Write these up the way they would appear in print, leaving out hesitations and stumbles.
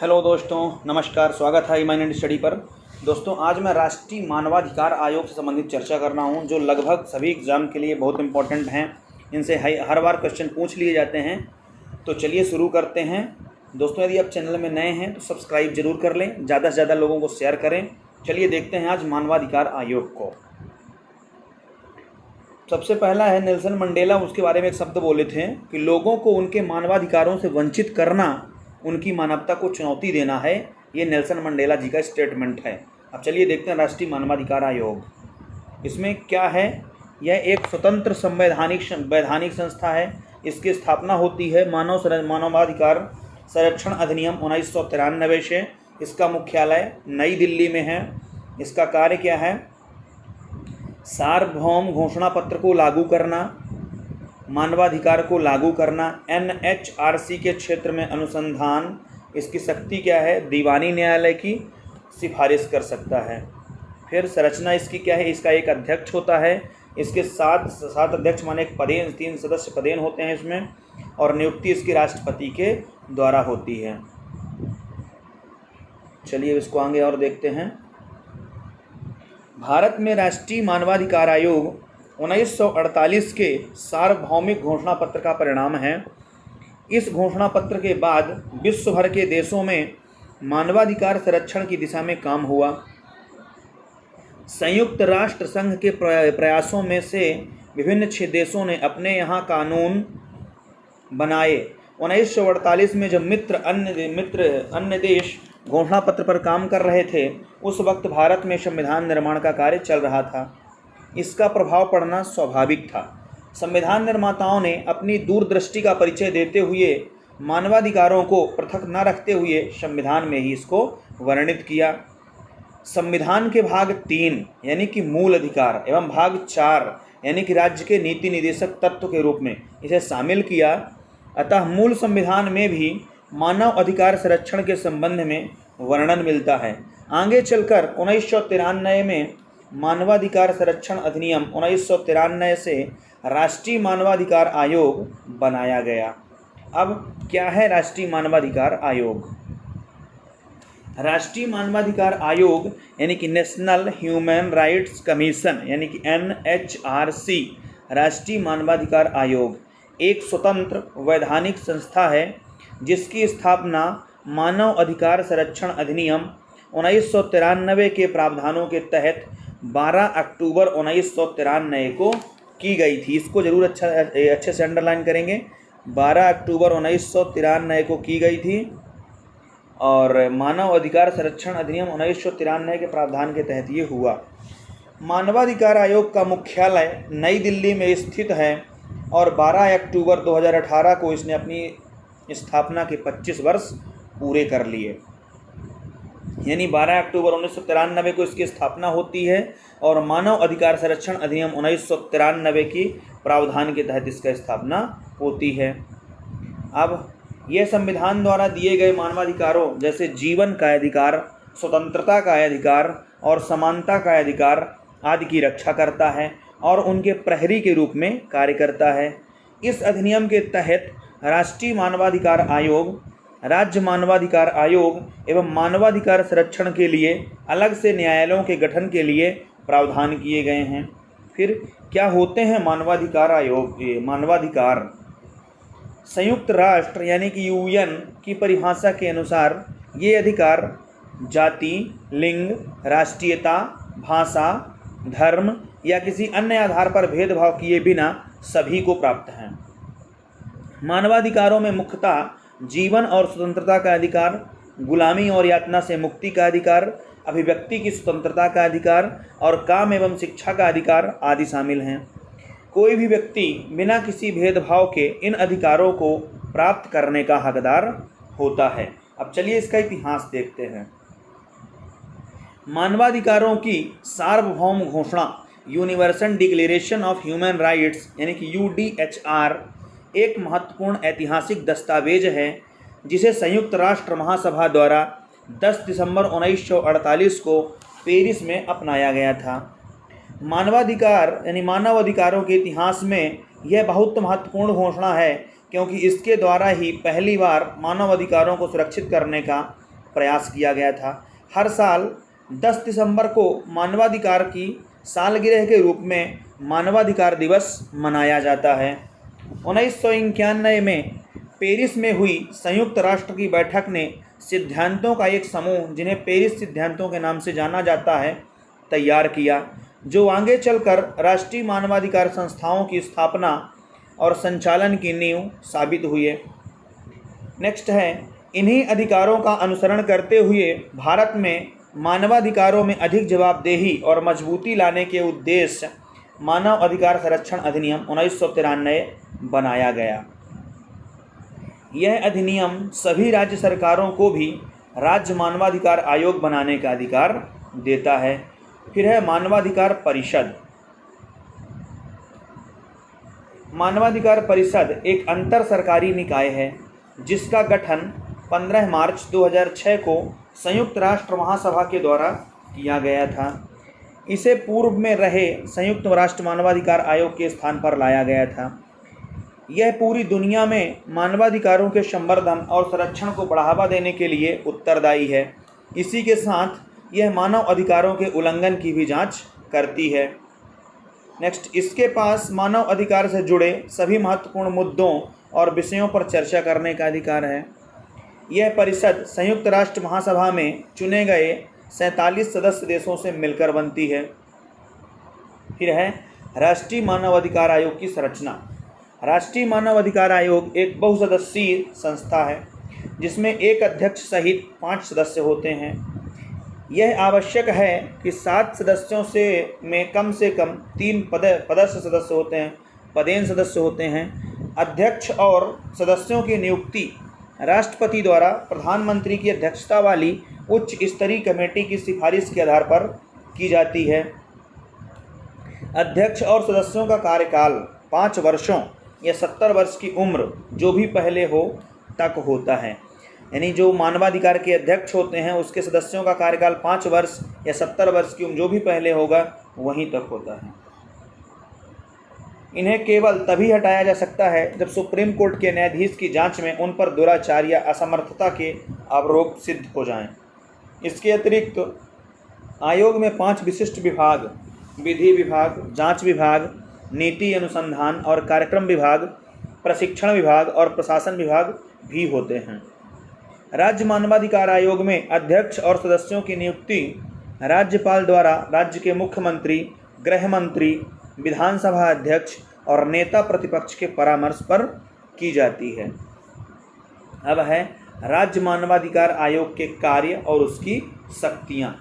Hello दोस्तों, नमस्कार। स्वागत है माइंड स्टडी पर। दोस्तों, आज मैं राष्ट्रीय मानवाधिकार आयोग से संबंधित चर्चा कर रहा हूं, जो लगभग सभी एग्ज़ाम के लिए बहुत इंपॉर्टेंट हैं। इनसे हर बार क्वेश्चन पूछ लिए जाते हैं। तो चलिए शुरू करते हैं। दोस्तों, यदि आप चैनल में नए हैं तो सब्सक्राइब जरूर कर लें, ज़्यादा से ज़्यादा लोगों को शेयर करें। चलिए देखते हैं आज मानवाधिकार आयोग को। सबसे पहला है नेल्सन मंडेला। उसके बारे में एक शब्द बोले थे कि लोगों को उनके मानवाधिकारों से वंचित करना उनकी मानवता को चुनौती देना है। ये नेल्सन मंडेला जी का स्टेटमेंट है। अब चलिए देखते हैं राष्ट्रीय मानवाधिकार आयोग। इसमें क्या है? यह एक स्वतंत्र वैधानिक संस्था है। इसकी स्थापना होती है मानवाधिकार संरक्षण अधिनियम 1993 से। इसका मुख्यालय नई दिल्ली में है। इसका कार्य क्या है? सार्वभौम घोषणा पत्र को लागू करना, मानवाधिकार को लागू करना, NHRC के क्षेत्र में अनुसंधान। इसकी शक्ति क्या है? दीवानी न्यायालय की सिफारिश कर सकता है। फिर संरचना इसकी क्या है? इसका एक अध्यक्ष होता है। इसके सात अध्यक्ष माने एक पदेन, 3 सदस्य पदेन होते हैं इसमें, और नियुक्ति इसकी राष्ट्रपति के द्वारा होती है। चलिए इसको आगे और देखते हैं। भारत में राष्ट्रीय मानवाधिकार आयोग 1948 के सार्वभौमिक घोषणा पत्र का परिणाम है। इस घोषणा पत्र के बाद विश्व भर के देशों में मानवाधिकार संरक्षण की दिशा में काम हुआ। संयुक्त राष्ट्र संघ के प्रयासों में से विभिन्न देशों ने अपने यहाँ कानून बनाए। 1948 में जब अन्य देश घोषणा पत्र पर काम कर रहे थे, उस वक्त भारत में संविधान निर्माण का कार्य चल रहा था। इसका प्रभाव पड़ना स्वाभाविक था। संविधान निर्माताओं ने अपनी दूरदृष्टि का परिचय देते हुए मानवाधिकारों को पृथक न रखते हुए संविधान में ही इसको वर्णित किया। संविधान के भाग 3 यानी कि मूल अधिकार एवं भाग 4 यानी कि राज्य के नीति निदेशक तत्व के रूप में इसे शामिल किया। अतः मूल संविधान में भी मानव अधिकार संरक्षण के संबंध में वर्णन मिलता है। आगे चलकर 1993 में मानवाधिकार संरक्षण अधिनियम 1993 से राष्ट्रीय मानवाधिकार आयोग बनाया गया। अब क्या है राष्ट्रीय मानवाधिकार आयोग? राष्ट्रीय मानवाधिकार आयोग यानी कि नेशनल ह्यूमन राइट्स कमीशन यानी कि NHRC राष्ट्रीय मानवाधिकार आयोग एक स्वतंत्र वैधानिक संस्था है, जिसकी स्थापना मानव अधिकार संरक्षण अधिनियम 1993 के प्रावधानों के तहत 12 अक्टूबर 1993 को की गई थी। इसको जरूर अच्छे से अंडरलाइन करेंगे। 12 अक्टूबर 1993 को की गई थी और मानव अधिकार संरक्षण अधिनियम 1993 के प्रावधान के तहत ये हुआ। मानवाधिकार आयोग का मुख्यालय नई दिल्ली में स्थित है और 12 अक्टूबर 2018 को इसने अपनी स्थापना के 25 वर्ष पूरे कर लिए। यानी 12 अक्टूबर 1993 को इसकी स्थापना होती है और मानव अधिकार संरक्षण अधिनियम 1993 की प्रावधान के तहत इसका स्थापना होती है। अब यह संविधान द्वारा दिए गए मानवाधिकारों जैसे जीवन का अधिकार, स्वतंत्रता का अधिकार और समानता का अधिकार आदि की रक्षा करता है और उनके प्रहरी के रूप में कार्य करता है। इस अधिनियम के तहत राष्ट्रीय मानवाधिकार आयोग, राज्य मानवाधिकार आयोग एवं मानवाधिकार संरक्षण के लिए अलग से न्यायालयों के गठन के लिए प्रावधान किए गए हैं। फिर क्या होते हैं मानवाधिकार आयोग? मानवाधिकार संयुक्त राष्ट्र यानी कि UN की परिभाषा के अनुसार ये अधिकार जाति, लिंग, राष्ट्रीयता, भाषा, धर्म या किसी अन्य आधार पर भेदभाव किए बिना सभी को प्राप्त हैं। मानवाधिकारों में मुख्यतः जीवन और स्वतंत्रता का अधिकार, गुलामी और यातना से मुक्ति का अधिकार, अभिव्यक्ति की स्वतंत्रता का अधिकार और काम एवं शिक्षा का अधिकार आदि शामिल हैं। कोई भी व्यक्ति बिना किसी भेदभाव के इन अधिकारों को प्राप्त करने का हकदार होता है। अब चलिए इसका इतिहास देखते हैं। मानवाधिकारों की सार्वभौम घोषणा universal declaration of human rights यानी कि UDHR एक महत्वपूर्ण ऐतिहासिक दस्तावेज है, जिसे संयुक्त राष्ट्र महासभा द्वारा 10 दिसंबर 1948 को पेरिस में अपनाया गया था। मानवाधिकार यानी मानव अधिकारों के इतिहास में यह बहुत महत्वपूर्ण घोषणा है, क्योंकि इसके द्वारा ही पहली बार मानव अधिकारों को सुरक्षित करने का प्रयास किया गया था। हर साल 10 दिसंबर को मानवाधिकार की सालगिरह के रूप में मानवाधिकार दिवस मनाया जाता है। 1991 में पेरिस में हुई संयुक्त राष्ट्र की बैठक ने सिद्धांतों का एक समूह, जिन्हें पेरिस सिद्धांतों के नाम से जाना जाता है, तैयार किया, जो आगे चलकर राष्ट्रीय मानवाधिकार संस्थाओं की स्थापना और संचालन की नींव साबित हुए। नेक्स्ट है, इन्हीं अधिकारों का अनुसरण करते हुए भारत में मानवाधिकारों में अधिक जवाबदेही और मजबूती लाने के उद्देश्य मानव अधिकार संरक्षण अधिनियम 1993 बनाया गया। यह अधिनियम सभी राज्य सरकारों को भी राज्य मानवाधिकार आयोग बनाने का अधिकार देता है। फिर है मानवाधिकार परिषद। मानवाधिकार परिषद एक अंतर सरकारी निकाय है जिसका गठन 15 मार्च 2006 को संयुक्त राष्ट्र महासभा के द्वारा किया गया था। इसे पूर्व में रहे संयुक्त राष्ट्र मानवाधिकार आयोग के स्थान पर लाया गया था। यह पूरी दुनिया में मानवाधिकारों के संवर्धन और संरक्षण को बढ़ावा देने के लिए उत्तरदायी है। इसी के साथ यह मानव अधिकारों के उल्लंघन की भी जांच करती है। नेक्स्ट, इसके पास मानव अधिकार से जुड़े सभी महत्वपूर्ण मुद्दों और विषयों पर चर्चा करने का अधिकार है। यह परिषद संयुक्त राष्ट्र महासभा में चुने गए 47 सदस्य देशों से मिलकर बनती है। फिर है राष्ट्रीय मानव अधिकार आयोग की संरचना। राष्ट्रीय मानव अधिकार आयोग एक बहुसदस्यीय संस्था है जिसमें एक अध्यक्ष सहित 5 सदस्य होते हैं। यह आवश्यक है कि 7 सदस्यों में कम से कम 3 पदस्थ सदस्य होते हैं, पदेन सदस्य होते हैं। अध्यक्ष और सदस्यों की नियुक्ति राष्ट्रपति द्वारा प्रधानमंत्री की अध्यक्षता वाली उच्च स्तरीय कमेटी की सिफारिश के आधार पर की जाती है। अध्यक्ष और सदस्यों का कार्यकाल 5 वर्षों या 70 वर्ष की उम्र, जो भी पहले हो, तक होता है। यानी जो मानवाधिकार के अध्यक्ष होते हैं उसके सदस्यों का कार्यकाल 5 वर्ष या 70 वर्ष की उम्र, जो भी पहले होगा, वहीं तक होता है। इन्हें केवल तभी हटाया जा सकता है जब सुप्रीम कोर्ट के न्यायाधीश की जांच में उन पर दुराचार या असमर्थता के आरोप सिद्ध हो जाएं। इसके अतिरिक्त आयोग में 5 विशिष्ट विभाग, विधि विभाग, जांच विभाग, नीति अनुसंधान और कार्यक्रम विभाग, प्रशिक्षण विभाग और प्रशासन विभाग भी होते हैं। राज्य मानवाधिकार आयोग में अध्यक्ष और सदस्यों की नियुक्ति राज्यपाल द्वारा राज्य के मुख्यमंत्री, गृह मंत्री, विधानसभा अध्यक्ष और नेता प्रतिपक्ष के परामर्श पर की जाती है। अब है राज्य मानवाधिकार आयोग के कार्य और उसकी शक्तियाँ।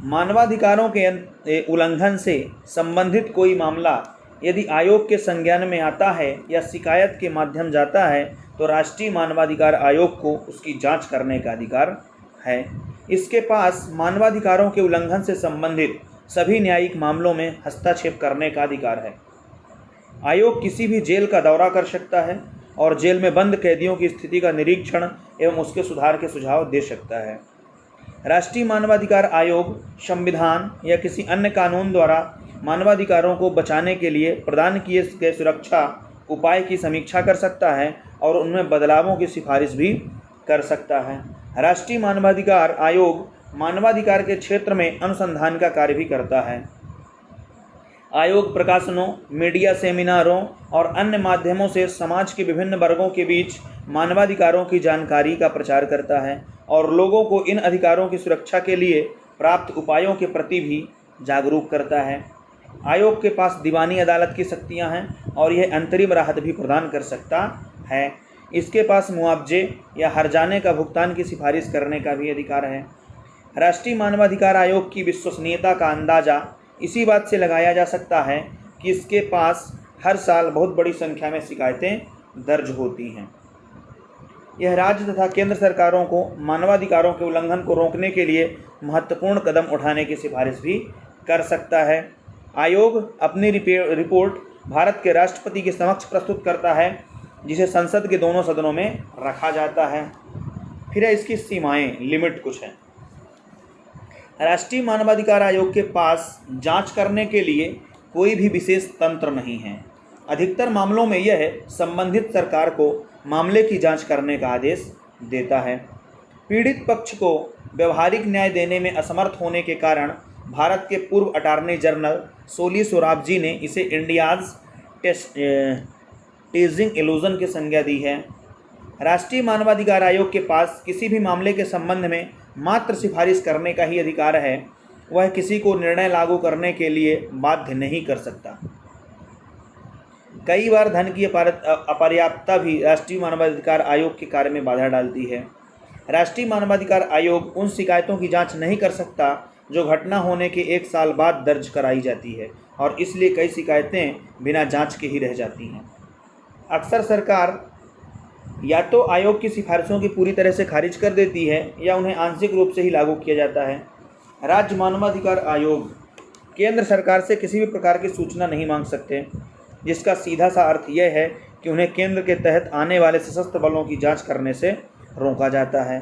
मानवाधिकारों के उल्लंघन से संबंधित कोई मामला यदि आयोग के संज्ञान में आता है या शिकायत के माध्यम जाता है तो राष्ट्रीय मानवाधिकार आयोग को उसकी जांच करने का अधिकार है। इसके पास मानवाधिकारों के उल्लंघन से संबंधित सभी न्यायिक मामलों में हस्तक्षेप करने का अधिकार है। आयोग किसी भी जेल का दौरा कर सकता है और जेल में बंद कैदियों की स्थिति का निरीक्षण एवं उसके सुधार के सुझाव दे सकता है। राष्ट्रीय मानवाधिकार आयोग संविधान या किसी अन्य कानून द्वारा मानवाधिकारों को बचाने के लिए प्रदान किए गए सुरक्षा उपाय की समीक्षा कर सकता है और उनमें बदलावों की सिफारिश भी कर सकता है। राष्ट्रीय मानवाधिकार आयोग मानवाधिकार के क्षेत्र में अनुसंधान का कार्य भी करता है। आयोग प्रकाशनों, मीडिया सेमिनारों और अन्य माध्यमों से समाज के विभिन्न वर्गों के बीच मानवाधिकारों की जानकारी का प्रचार करता है और लोगों को इन अधिकारों की सुरक्षा के लिए प्राप्त उपायों के प्रति भी जागरूक करता है। आयोग के पास दीवानी अदालत की शक्तियां हैं और यह अंतरिम राहत भी प्रदान कर सकता है। इसके पास मुआवजे या हर्जाने का भुगतान की सिफारिश करने का भी अधिकार है। राष्ट्रीय मानवाधिकार आयोग की विश्वसनीयता का अंदाज़ा इसी बात से लगाया जा सकता है कि इसके पास हर साल बहुत बड़ी संख्या में शिकायतें दर्ज होती हैं। यह राज्य तथा केंद्र सरकारों को मानवाधिकारों के उल्लंघन को रोकने के लिए महत्वपूर्ण कदम उठाने की सिफारिश भी कर सकता है। आयोग अपनी रिपोर्ट भारत के राष्ट्रपति के समक्ष प्रस्तुत करता है, जिसे संसद के दोनों सदनों में रखा जाता है। फिर है इसकी सीमाएं, लिमिट कुछ है। राष्ट्रीय मानवाधिकार आयोग के पास जांच करने के लिए कोई भी विशेष तंत्र नहीं है। अधिकतर मामलों में यह संबंधित सरकार को मामले की जांच करने का आदेश देता है। पीड़ित पक्ष को व्यवहारिक न्याय देने में असमर्थ होने के कारण भारत के पूर्व अटॉर्नी जनरल सोली सोराबजी ने इसे इंडियाज़ टेजिंग इल्यूजन की संज्ञा दी है। राष्ट्रीय मानवाधिकार आयोग के पास किसी भी मामले के संबंध में मात्र सिफारिश करने का ही अधिकार है, वह किसी को निर्णय लागू करने के लिए बाध्य नहीं कर सकता। कई बार धन की अपर्याप्तता भी राष्ट्रीय मानवाधिकार आयोग के कार्य में बाधा डालती है। राष्ट्रीय मानवाधिकार आयोग उन शिकायतों की जांच नहीं कर सकता जो घटना होने के 1 साल बाद दर्ज कराई जाती है और इसलिए कई शिकायतें बिना जांच के ही रह जाती हैं। अक्सर सरकार या तो आयोग की सिफारिशों की पूरी तरह से खारिज कर देती है या उन्हें आंशिक रूप से ही लागू किया जाता है। राज्य मानवाधिकार आयोग केंद्र सरकार से किसी भी प्रकार की सूचना नहीं मांग सकते, जिसका सीधा सा अर्थ यह है कि उन्हें केंद्र के तहत आने वाले सशस्त्र बलों की जांच करने से रोका जाता है।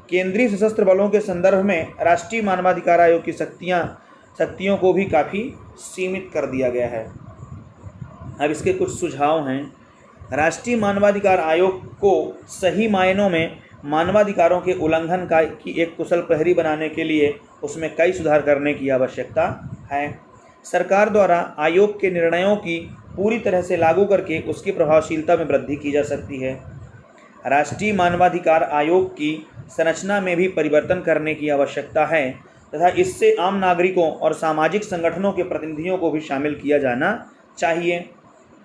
केंद्रीय सशस्त्र बलों के संदर्भ में राष्ट्रीय मानवाधिकार आयोग की शक्तियों को भी काफ़ी सीमित कर दिया गया है। अब इसके कुछ सुझाव हैं। राष्ट्रीय मानवाधिकार आयोग को सही मायनों में मानवाधिकारों के उल्लंघन की एक कुशल प्रहरी बनाने के लिए उसमें कई सुधार करने की आवश्यकता है। सरकार द्वारा आयोग के निर्णयों की पूरी तरह से लागू करके उसकी प्रभावशीलता में वृद्धि की जा सकती है। राष्ट्रीय मानवाधिकार आयोग की संरचना में भी परिवर्तन करने की आवश्यकता है तथा इससे आम नागरिकों और सामाजिक संगठनों के प्रतिनिधियों को भी शामिल किया जाना चाहिए।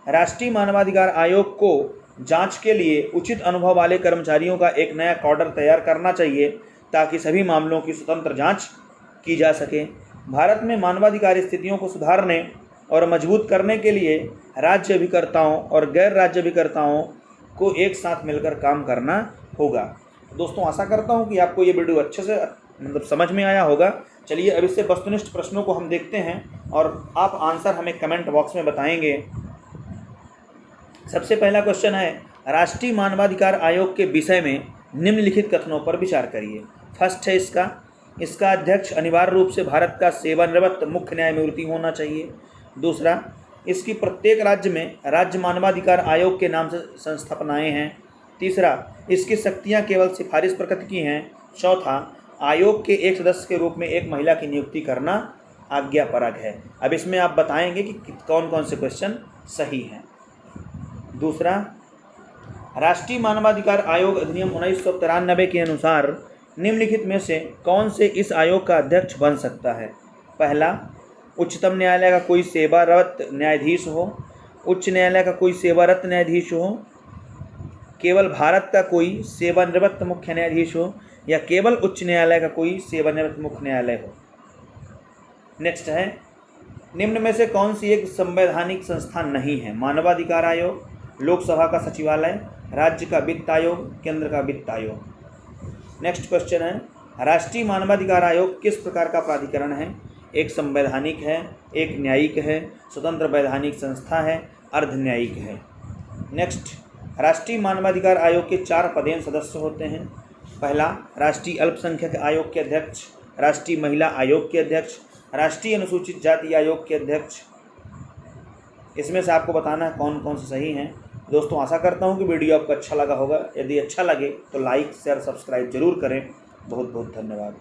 राष्ट्रीय मानवाधिकार आयोग को जांच के लिए उचित अनुभव वाले कर्मचारियों का एक नया कॉडर तैयार करना चाहिए ताकि सभी मामलों की स्वतंत्र जांच की जा सके। भारत में मानवाधिकार स्थितियों को सुधारने और मजबूत करने के लिए राज्य अभिकर्ताओं और गैर राज्य अभिकर्ताओं को एक साथ मिलकर काम करना होगा। दोस्तों, आशा करता हूं कि आपको ये वीडियो अच्छे से समझ में आया होगा। चलिए अब इससे वस्तुनिष्ठ प्रश्नों को हम देखते हैं और आप आंसर हमें कमेंट बॉक्स में बताएंगे। सबसे पहला क्वेश्चन है, राष्ट्रीय मानवाधिकार आयोग के विषय में निम्नलिखित कथनों पर विचार करिए। फर्स्ट है इसका अध्यक्ष अनिवार्य रूप से भारत का सेवानिवृत्त मुख्य न्यायमूर्ति होना चाहिए। दूसरा, इसकी प्रत्येक राज्य में राज्य मानवाधिकार आयोग के नाम से संस्थापनाएं हैं। तीसरा, इसकी शक्तियां केवल सिफारिश प्रकृति की हैं। चौथा, आयोग के एक सदस्य के रूप में एक महिला की नियुक्ति करना आज्ञापरक है। अब इसमें आप बताएंगे कि कौन कौन से क्वेश्चन सही हैं। दूसरा, राष्ट्रीय मानवाधिकार आयोग अधिनियम 1993 के अनुसार निम्नलिखित में से कौन से इस आयोग का अध्यक्ष बन सकता है। पहला, उच्चतम न्यायालय का कोई सेवारत न्यायाधीश हो, उच्च न्यायालय का कोई सेवारत न्यायाधीश हो, केवल भारत का कोई सेवानिवृत्त मुख्य न्यायाधीश हो या केवल उच्च न्यायालय का कोई सेवानिवृत्त मुख्य न्यायालय हो। नेक्स्ट है, निम्न में से कौन सी एक संवैधानिक संस्थान नहीं है। मानवाधिकार आयोग, लोकसभा का सचिवालय, राज्य का वित्त आयोग, केंद्र का वित्त आयोग। नेक्स्ट क्वेश्चन है, राष्ट्रीय मानवाधिकार आयोग किस प्रकार का प्राधिकरण है। एक संवैधानिक है, एक न्यायिक है, स्वतंत्र वैधानिक संस्था है, अर्ध न्यायिक है। नेक्स्ट, राष्ट्रीय मानवाधिकार आयोग के 4 पदेन सदस्य होते हैं। पहला, राष्ट्रीय अल्पसंख्यक आयोग के अध्यक्ष, राष्ट्रीय महिला आयोग के अध्यक्ष, राष्ट्रीय अनुसूचित जाति आयोग के अध्यक्ष। इसमें से आपको बताना है कौन कौन से सही हैं। दोस्तों, आशा करता हूँ कि वीडियो आपको अच्छा लगा होगा। यदि अच्छा लगे तो लाइक शेयर सब्सक्राइब जरूर करें। बहुत बहुत धन्यवाद।